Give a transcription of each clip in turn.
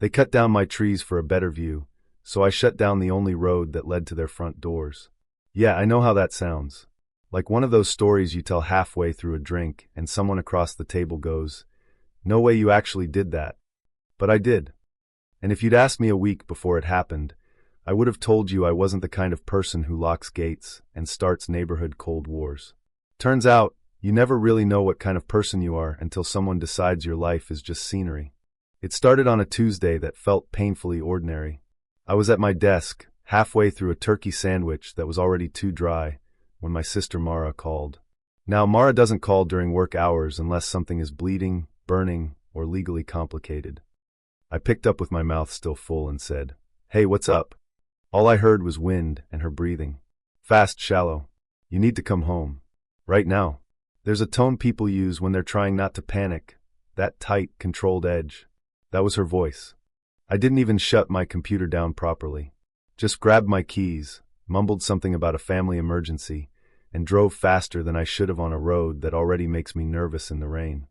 They cut down my trees for a better view, so I shut down the only road that led to their front doors. Yeah, I know how that sounds. Like one of those stories you tell halfway through a drink and someone across the table goes, "No way you actually did that." But I did. And if you'd asked me a week before it happened, I would have told you I wasn't the kind of person who locks gates and starts neighborhood cold wars. Turns out, you never really know what kind of person you are until someone decides your life is just scenery. It started on a Tuesday that felt painfully ordinary. I was at my desk, halfway through a turkey sandwich that was already too dry, when my sister Mara called. Now, Mara doesn't call during work hours unless something is bleeding, burning, or legally complicated. I picked up with my mouth still full and said, "Hey, what's up?" All I heard was wind and her breathing. Fast, shallow. "You need to come home. Right now." There's a tone people use when they're trying not to panic, that tight, controlled edge. That was her voice. I didn't even shut my computer down properly. Just grabbed my keys, mumbled something about a family emergency, and drove faster than I should have on a road that already makes me nervous in the rain.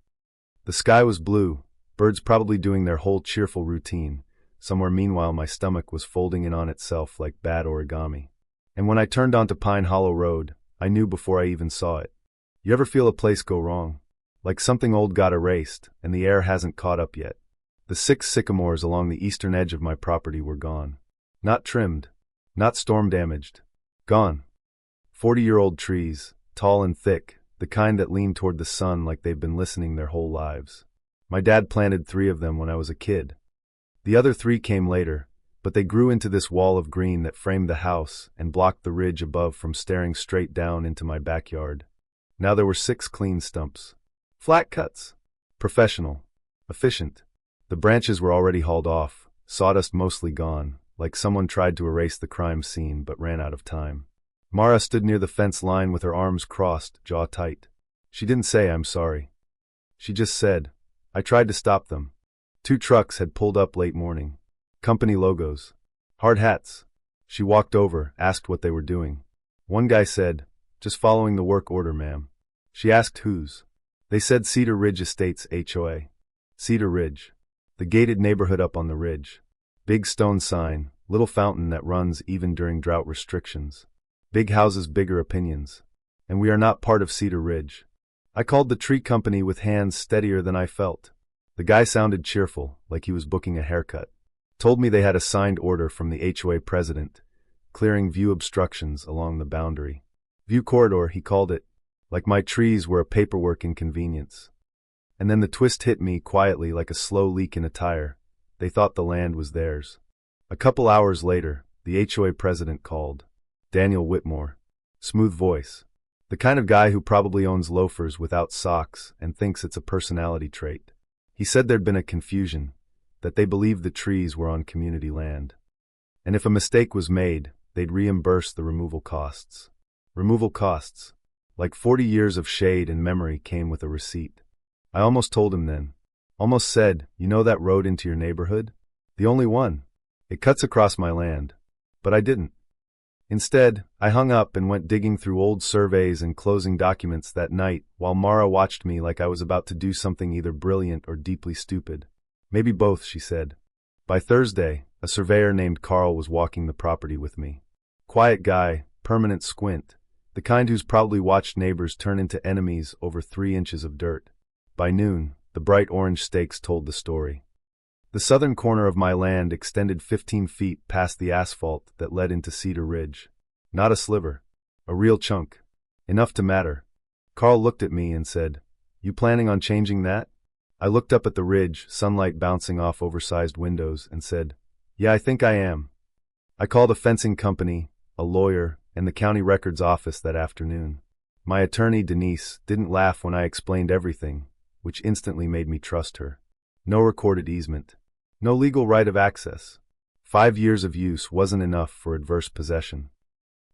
The sky was blue, birds probably doing their whole cheerful routine. Somewhere meanwhile my stomach was folding in on itself like bad origami. And when I turned onto Pine Hollow Road, I knew before I even saw it. You ever feel a place go wrong? Like something old got erased, and the air hasn't caught up yet. The 6 sycamores along the eastern edge of my property were gone. Not trimmed. Not storm-damaged. Gone. 40-year-old trees, tall and thick, the kind that lean toward the sun like they've been listening their whole lives. My dad planted 3 of them when I was a kid. The other 3 came later, but they grew into this wall of green that framed the house and blocked the ridge above from staring straight down into my backyard. Now there were 6 clean stumps. Flat cuts. Professional. Efficient. The branches were already hauled off, sawdust mostly gone, like someone tried to erase the crime scene but ran out of time. Mara stood near the fence line with her arms crossed, jaw tight. She didn't say "I'm sorry." She just said, "I tried to stop them." 2 trucks had pulled up late morning. Company logos. Hard hats. She walked over, asked what they were doing. One guy said, "Just following the work order, ma'am." She asked whose. They said Cedar Ridge Estates HOA. Cedar Ridge. The gated neighborhood up on the ridge. Big stone sign, little fountain that runs even during drought restrictions. Big houses, bigger opinions. And we are not part of Cedar Ridge. I called the tree company with hands steadier than I felt. The guy sounded cheerful, like he was booking a haircut. Told me they had a signed order from the HOA president, clearing view obstructions along the boundary. View corridor, he called it, like my trees were a paperwork inconvenience. And then the twist hit me quietly like a slow leak in a tire. They thought the land was theirs. A couple hours later, the HOA president called. Daniel Whitmore. Smooth voice. The kind of guy who probably owns loafers without socks and thinks it's a personality trait. He said there'd been a confusion, that they believed the trees were on community land. And if a mistake was made, they'd reimburse the removal costs. Removal costs. Like 40 years of shade and memory came with a receipt. I almost told him then. Almost said, "You know that road into your neighborhood? The only one. It cuts across my land." But I didn't. Instead, I hung up and went digging through old surveys and closing documents that night while Mara watched me like I was about to do something either brilliant or deeply stupid. "Maybe both," she said. By Thursday, a surveyor named Carl was walking the property with me. Quiet guy, permanent squint, the kind who's probably watched neighbors turn into enemies over 3 inches of dirt. By noon, the bright orange stakes told the story. The southern corner of my land extended 15 feet past the asphalt that led into Cedar Ridge. Not a sliver. A real chunk. Enough to matter. Carl looked at me and said, "You planning on changing that?" I looked up at the ridge, sunlight bouncing off oversized windows, and said, "Yeah, I think I am." I called a fencing company, a lawyer, and the county records office that afternoon. My attorney, Denise, didn't laugh when I explained everything, which instantly made me trust her. No recorded easement. No legal right of access. 5 years of use wasn't enough for adverse possession.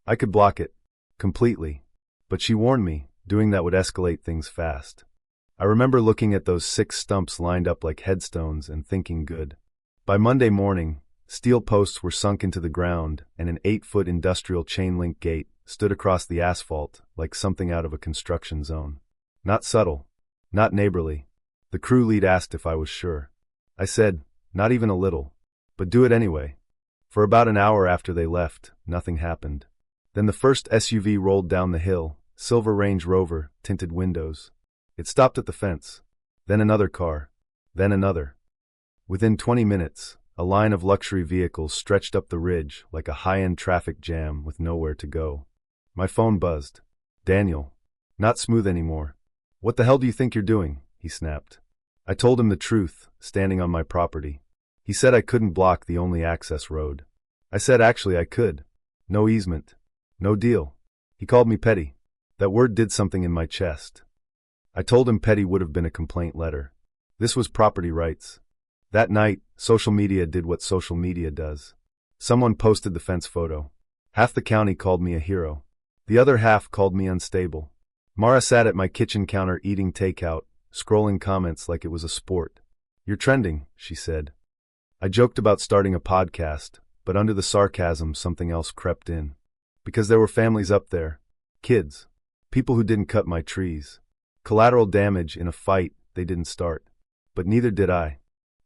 I could block it. Completely. But she warned me, doing that would escalate things fast. I remember looking at those 6 stumps lined up like headstones and thinking good. By Monday morning, steel posts were sunk into the ground and an 8-foot industrial chain-link gate stood across the asphalt like something out of a construction zone. Not subtle. Not neighborly. The crew lead asked if I was sure. I said, not even a little. But do it anyway. For about an hour after they left, nothing happened. Then the first SUV rolled down the hill, silver Range Rover, tinted windows. It stopped at the fence. Then another car. Then another. Within 20 minutes, a line of luxury vehicles stretched up the ridge like a high-end traffic jam with nowhere to go. My phone buzzed. Daniel. Not smooth anymore. What the hell do you think you're doing? He snapped. I told him the truth, standing on my property. He said I couldn't block the only access road. I said actually I could. No easement. No deal. He called me petty. That word did something in my chest. I told him petty would have been a complaint letter. This was property rights. That night, social media did what social media does. Someone posted the fence photo. Half the county called me a hero. The other half called me unstable. Mara sat at my kitchen counter eating takeout, scrolling comments like it was a sport. You're trending, she said. I joked about starting a podcast, but under the sarcasm something else crept in. Because there were families up there. Kids. People who didn't cut my trees. Collateral damage in a fight they didn't start. But neither did I.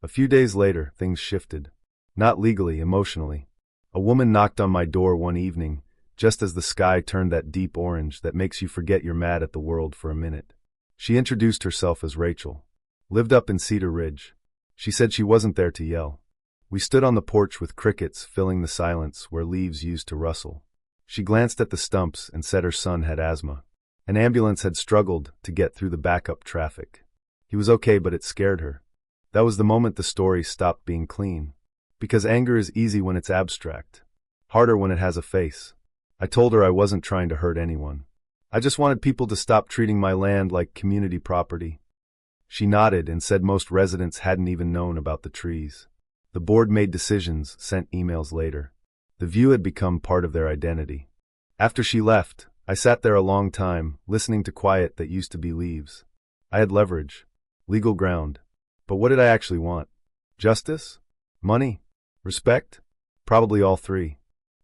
A few days later, things shifted. Not legally, emotionally. A woman knocked on my door one evening, just as the sky turned that deep orange that makes you forget you're mad at the world for a minute. She introduced herself as Rachel. Lived up in Cedar Ridge. She said she wasn't there to yell. We stood on the porch with crickets filling the silence where leaves used to rustle. She glanced at the stumps and said her son had asthma. An ambulance had struggled to get through the backup traffic. He was okay, but it scared her. That was the moment the story stopped being clean. Because anger is easy when it's abstract. Harder when it has a face. I told her I wasn't trying to hurt anyone. I just wanted people to stop treating my land like community property. She nodded and said most residents hadn't even known about the trees. The board made decisions, sent emails later. The view had become part of their identity. After she left, I sat there a long time, listening to quiet that used to be leaves. I had leverage. Legal ground. But what did I actually want? Justice? Money? Respect? Probably all three.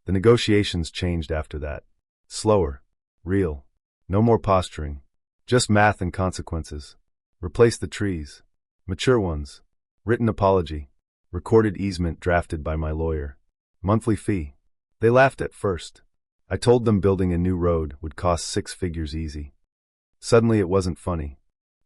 The negotiations changed after that. Slower. Real. No more posturing. Just math and consequences. Replace the trees. Mature ones. Written apology. Recorded easement drafted by my lawyer. Monthly fee. They laughed at first. I told them building a new road would cost 6 figures easy. Suddenly it wasn't funny.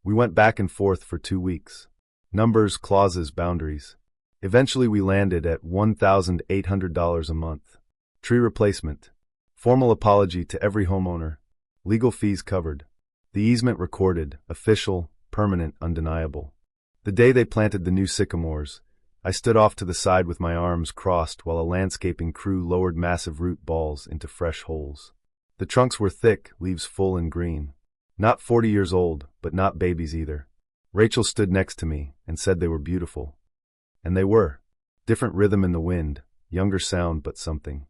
We went back and forth for 2 weeks. Numbers, clauses, boundaries. Eventually we landed at $1,800 a month. Tree replacement. Formal apology to every homeowner. Legal fees covered. The easement recorded, official, permanent, undeniable. The day they planted the new sycamores, I stood off to the side with my arms crossed while a landscaping crew lowered massive root balls into fresh holes. The trunks were thick, leaves full and green. Not 40 years old, but not babies either. Rachel stood next to me and said they were beautiful. And they were. Different rhythm in the wind, younger sound but something.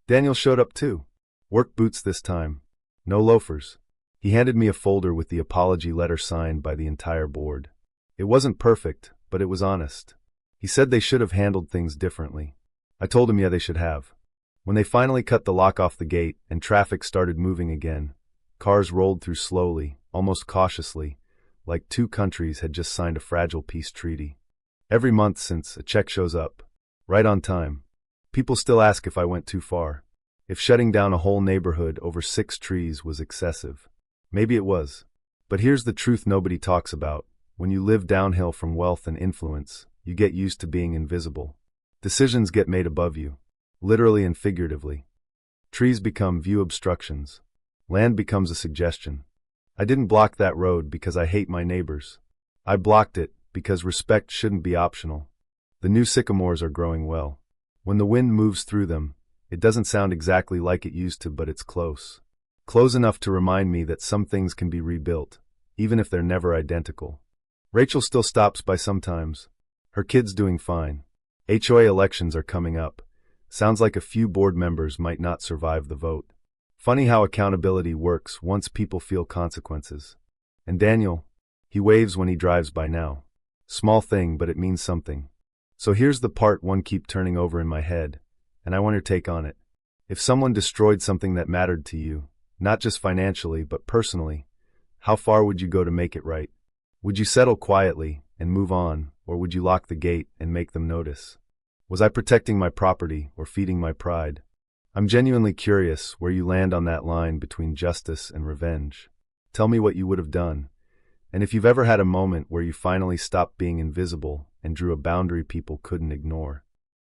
Daniel showed up too. Work boots this time. No loafers. He handed me a folder with the apology letter signed by the entire board. It wasn't perfect, but it was honest. He said they should have handled things differently. I told him they should have. When they finally cut the lock off the gate and traffic started moving again, cars rolled through slowly, almost cautiously, like 2 countries had just signed a fragile peace treaty. Every month since, a check shows up. Right on time. People still ask if I went too far. If shutting down a whole neighborhood over 6 trees was excessive. Maybe it was. But here's the truth nobody talks about. When you live downhill from wealth and influence, you get used to being invisible. Decisions get made above you, literally and figuratively. Trees become view obstructions. Land becomes a suggestion. I didn't block that road because I hate my neighbors. I blocked it because respect shouldn't be optional. The new sycamores are growing well. When the wind moves through them, it doesn't sound exactly like it used to, but it's close. Close enough to remind me that some things can be rebuilt, even if they're never identical. Rachel still stops by sometimes. Her kid's doing fine. HOA elections are coming up. Sounds like a few board members might not survive the vote. Funny how accountability works once people feel consequences. And Daniel, he waves when he drives by now. Small thing, but it means something. So here's the part one keep turning over in my head, and I want your take on it. If someone destroyed something that mattered to you, not just financially but personally, how far would you go to make it right? Would you settle quietly and move on, or would you lock the gate and make them notice? Was I protecting my property or feeding my pride? I'm genuinely curious where you land on that line between justice and revenge. Tell me what you would have done, and if you've ever had a moment where you finally stopped being invisible and drew a boundary people couldn't ignore.